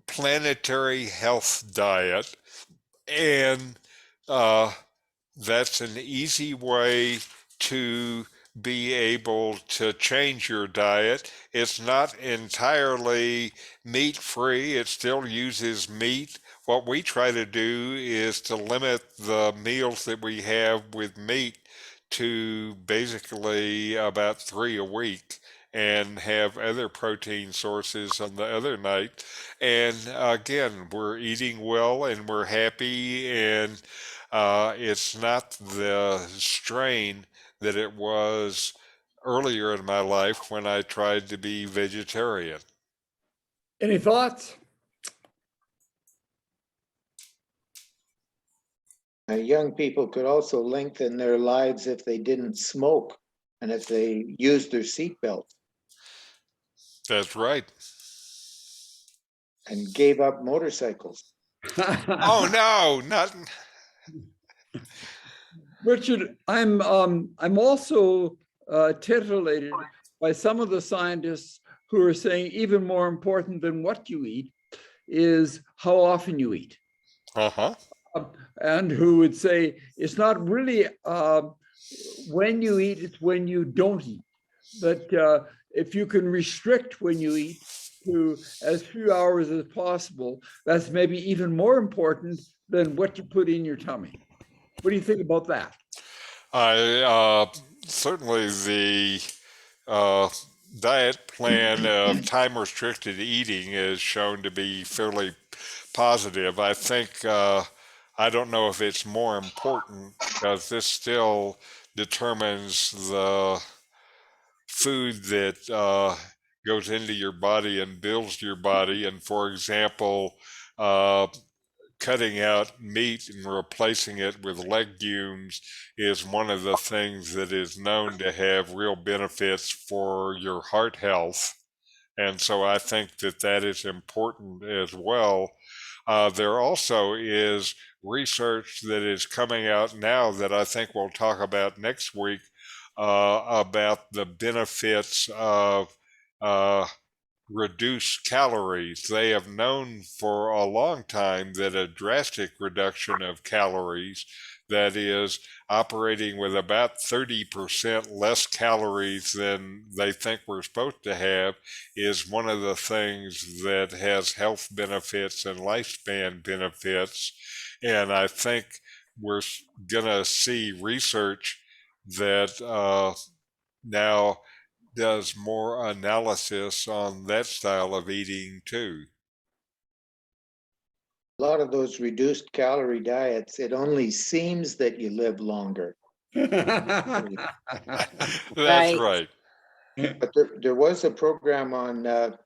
Speaker 2: planetary health diet, and that's an easy way to be able to change your diet. It's not entirely meat free, it still uses meat. What we try to do is to limit the meals that we have with meat to basically about 3 a week and have other protein sources on the other night. And again, we're eating well and we're happy, and it's not the strain that it was earlier in my life when I tried to be vegetarian.
Speaker 1: Any thoughts?
Speaker 7: Young people could also lengthen their lives if they didn't smoke and if they used their seatbelt
Speaker 2: That's right.
Speaker 7: and gave up motorcycles.
Speaker 2: Oh no, not.
Speaker 1: Richard, I'm also titillated by some of the scientists who are saying even more important than what you eat is how often you eat.
Speaker 2: Uh-huh.
Speaker 1: And who would say it's not really when you eat, it's when you don't eat. But if you can restrict when you eat to as few hours as possible, that's maybe even more important than what you put in your tummy. What do you think about that?
Speaker 2: Certainly the diet plan of time-restricted eating is shown to be fairly positive. I think I don't know if it's more important because this still determines the food that goes into your body and builds your body. And for example, cutting out meat and replacing it with legumes is one of the things that is known to have real benefits for your heart health. And so I think that that is important as well. There also is research that is coming out now that I think we'll talk about next week about the benefits of reduce calories. They have known for a long time that a drastic reduction of calories, that is operating with about 30% less calories than they think we're supposed to have, is one of the things that has health benefits and lifespan benefits. And I think we're going to see research that now does more analysis on that style of eating too.
Speaker 7: A lot of those reduced calorie diets, it only seems that you live longer.
Speaker 2: That's right.
Speaker 7: But there was a program on the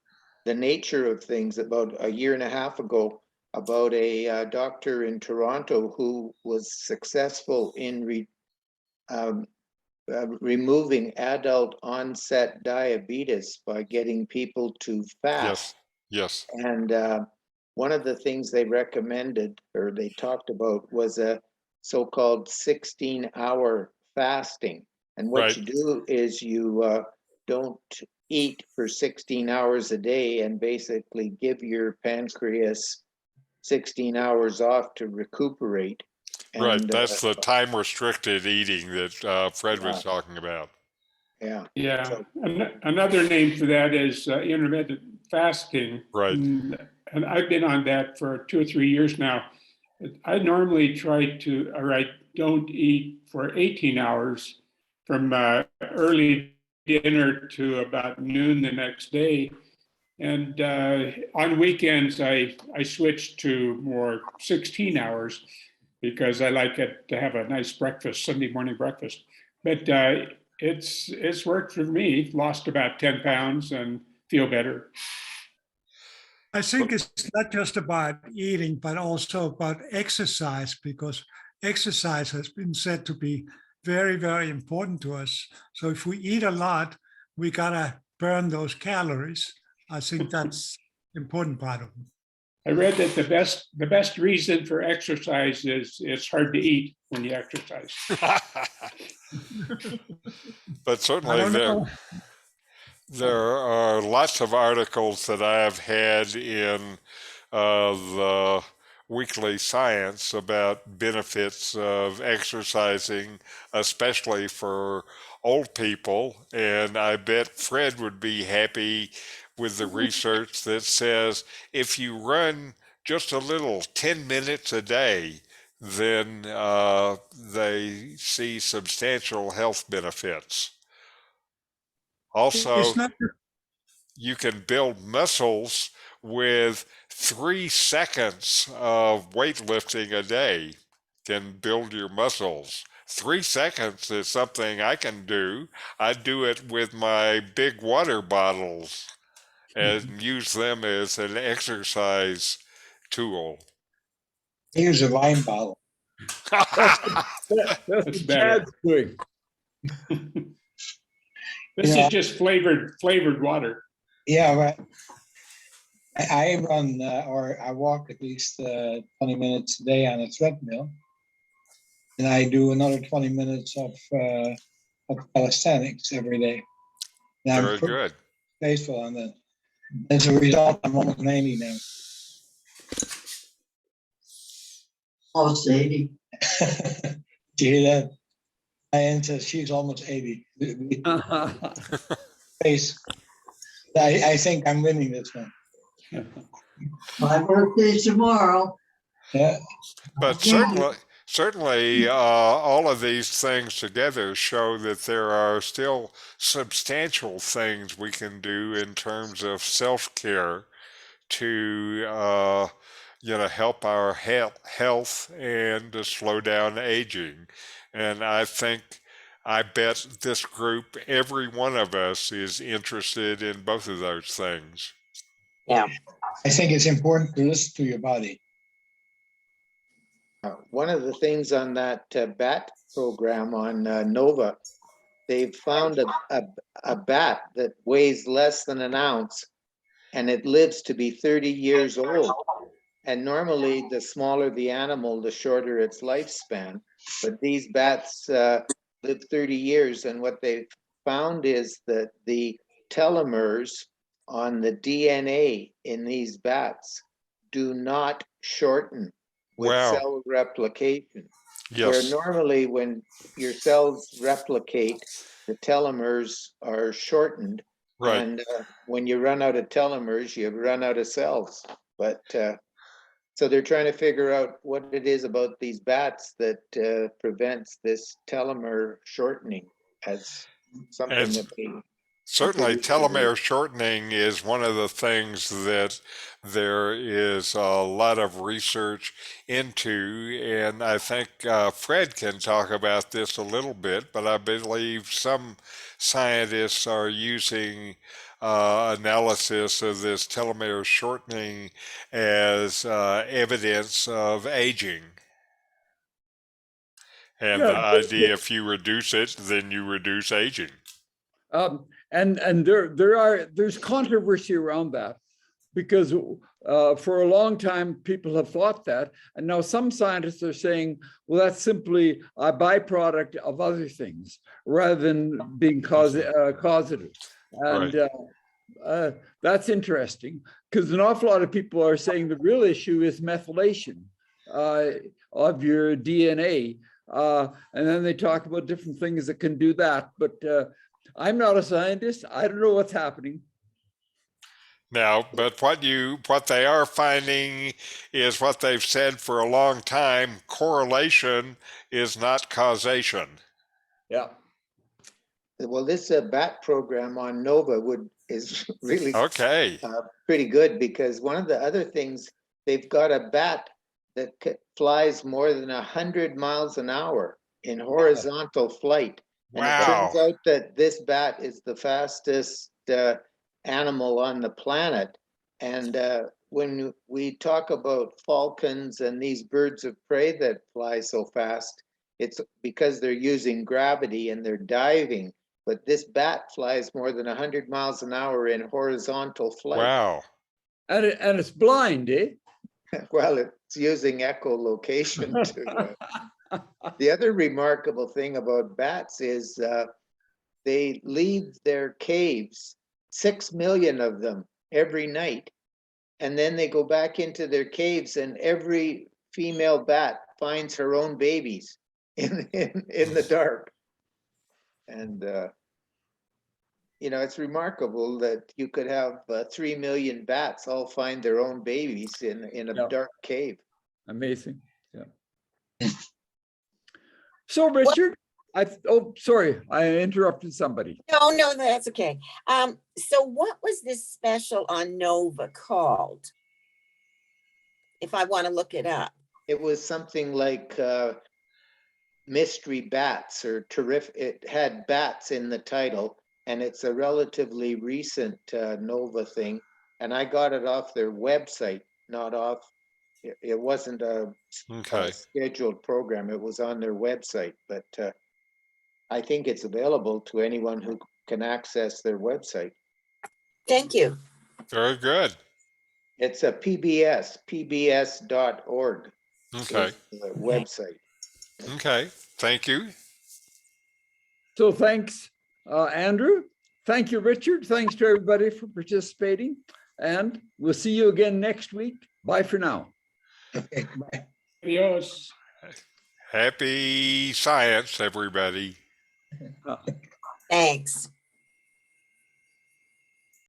Speaker 7: nature of things about a year and a half ago about a doctor in Toronto who was successful in removing adult onset diabetes by getting people to fast.
Speaker 2: Yes.
Speaker 7: And one of the things they recommended or they talked about was a so-called 16-hour fasting. And what
Speaker 2: Right.
Speaker 7: you do is you don't eat for 16 hours a day and basically give your pancreas 16 hours off to recuperate.
Speaker 2: Right.
Speaker 7: And
Speaker 2: That's the time restricted eating that Fred was
Speaker 7: yeah.
Speaker 2: talking about.
Speaker 7: Yeah.
Speaker 3: Yeah,
Speaker 7: So,
Speaker 3: another name for that is intermittent fasting.
Speaker 2: Right.
Speaker 3: And I've been on that for 2 or 3 years now. I normally try to, or I don't eat for 18 hours from early dinner to about noon the next day. And on weekends, I switch to more 16 hours because I like it to have a nice breakfast, Sunday morning breakfast. But it's worked for me. Lost about 10 pounds and feel better.
Speaker 5: I think it's not just about eating, but also about exercise, because exercise has been said to be very, very important to us. So if we eat a lot, we gotta burn those calories. I think that's important part of it.
Speaker 3: I read that the best reason for exercise is it's hard to eat when you exercise.
Speaker 2: But
Speaker 5: I
Speaker 2: certainly
Speaker 5: don't
Speaker 2: there,
Speaker 5: know.
Speaker 2: there are lots of articles that I've had in the Weekly Science about benefits of exercising, especially for old people. And I bet Fred would be happy with the research that says if you run just a little, 10 minutes a day, then they see substantial health benefits.
Speaker 5: It's
Speaker 2: Also,
Speaker 5: not
Speaker 2: you can build muscles with 3 seconds of weightlifting a day can build your muscles. 3 seconds is something I can do. I do it with my big water bottles and use them as an exercise tool.
Speaker 4: Here's a wine bottle.
Speaker 1: That's
Speaker 3: That's
Speaker 1: what
Speaker 3: better.
Speaker 1: Chad's doing.
Speaker 3: This
Speaker 4: Yeah.
Speaker 3: is just flavored water.
Speaker 4: Yeah, right. I run or I walk at least 20 minutes a day on a treadmill, and I do another 20 minutes of calisthenics every day. And I'm
Speaker 2: Very
Speaker 4: pretty
Speaker 2: good.
Speaker 4: faithful on that. As a result, I'm almost 90 now.
Speaker 9: Almost 80.
Speaker 4: Do you hear that? Diane says she's almost 80. Face. I think I'm winning this one.
Speaker 9: My birthday's tomorrow.
Speaker 4: Yeah.
Speaker 2: But certainly, all of these things together show that there are still substantial things we can do in terms of self-care to, help our health and to slow down aging. And I bet this group, every one of us, is interested in both of those things.
Speaker 8: Yeah.
Speaker 4: I think it's important to listen to your body.
Speaker 7: One of the things on that bat program on NOVA, they've found a bat that weighs less than an ounce, and it lives to be 30 years old. And normally, the smaller the animal, the shorter its lifespan. But these bats live 30 years, and what they've found is that the telomeres on the DNA in these bats do not shorten with
Speaker 2: Wow.
Speaker 7: cell replication.
Speaker 2: Yes.
Speaker 7: Where normally when your cells replicate, the telomeres are shortened.
Speaker 2: Right.
Speaker 7: And when you run out of telomeres, you run out of cells. But so they're trying to figure out what it is about these bats that prevents this telomere shortening as something
Speaker 2: As-
Speaker 7: that they
Speaker 2: Certainly, telomere shortening is one of the things that there is a lot of research into, and I think Fred can talk about this a little bit, but I believe some scientists are using analysis of this telomere shortening as evidence of aging. And
Speaker 1: Yeah,
Speaker 2: the idea, if you reduce it, then you reduce aging.
Speaker 1: And there's controversy around that, because for a long time people have thought that, and now some scientists are saying, well, that's simply a byproduct of other things rather than being causative. And that's interesting, because an awful lot of people are saying the real issue is methylation of your DNA. And then they talk about different things that can do that. But I'm not a scientist. I don't know what's happening.
Speaker 2: Now, but what they are finding is what they've said for a long time: correlation is not causation.
Speaker 1: Yeah.
Speaker 7: Well, this bat program on NOVA is really
Speaker 2: Okay.
Speaker 7: pretty good, because one of the other things, they've got a bat that flies more than 100 miles an hour in horizontal flight. And it
Speaker 2: Wow.
Speaker 7: turns out that this bat is the fastest animal on the planet. And when we talk about falcons and these birds of prey that fly so fast, it's because they're using gravity and they're diving. But this bat flies more than 100 miles an hour in horizontal flight.
Speaker 2: Wow.
Speaker 1: And it's blind, eh?
Speaker 7: Well, it's using echolocation to. The other remarkable thing about bats is they leave their caves, 6 million of them every night. And then they go back into their caves, and every female bat finds her own babies in the dark. And it's remarkable that you could have 3 million bats all find their own babies in a
Speaker 1: Yeah.
Speaker 7: dark cave.
Speaker 1: Amazing. Yeah. So, Richard, sorry, I interrupted somebody.
Speaker 8: No, that's okay. So what was this special on Nova called? If I want to look it up.
Speaker 7: It was something like Mystery Bats or Terrific. It had bats in the title, and it's a relatively recent Nova thing. And I got it off their website, not off. It wasn't a scheduled program. It was on their website, but I think it's available to anyone who can access their website.
Speaker 8: Thank you.
Speaker 2: Very good.
Speaker 7: It's a pbs.org.
Speaker 2: Okay.
Speaker 7: The website.
Speaker 2: Okay. Thank you.
Speaker 1: So thanks, Andrew. Thank you, Richard. Thanks to everybody for participating. And we'll see you again next week. Bye for now.
Speaker 4: Okay, bye.
Speaker 3: Adios.
Speaker 2: Happy science, everybody.
Speaker 8: Thanks.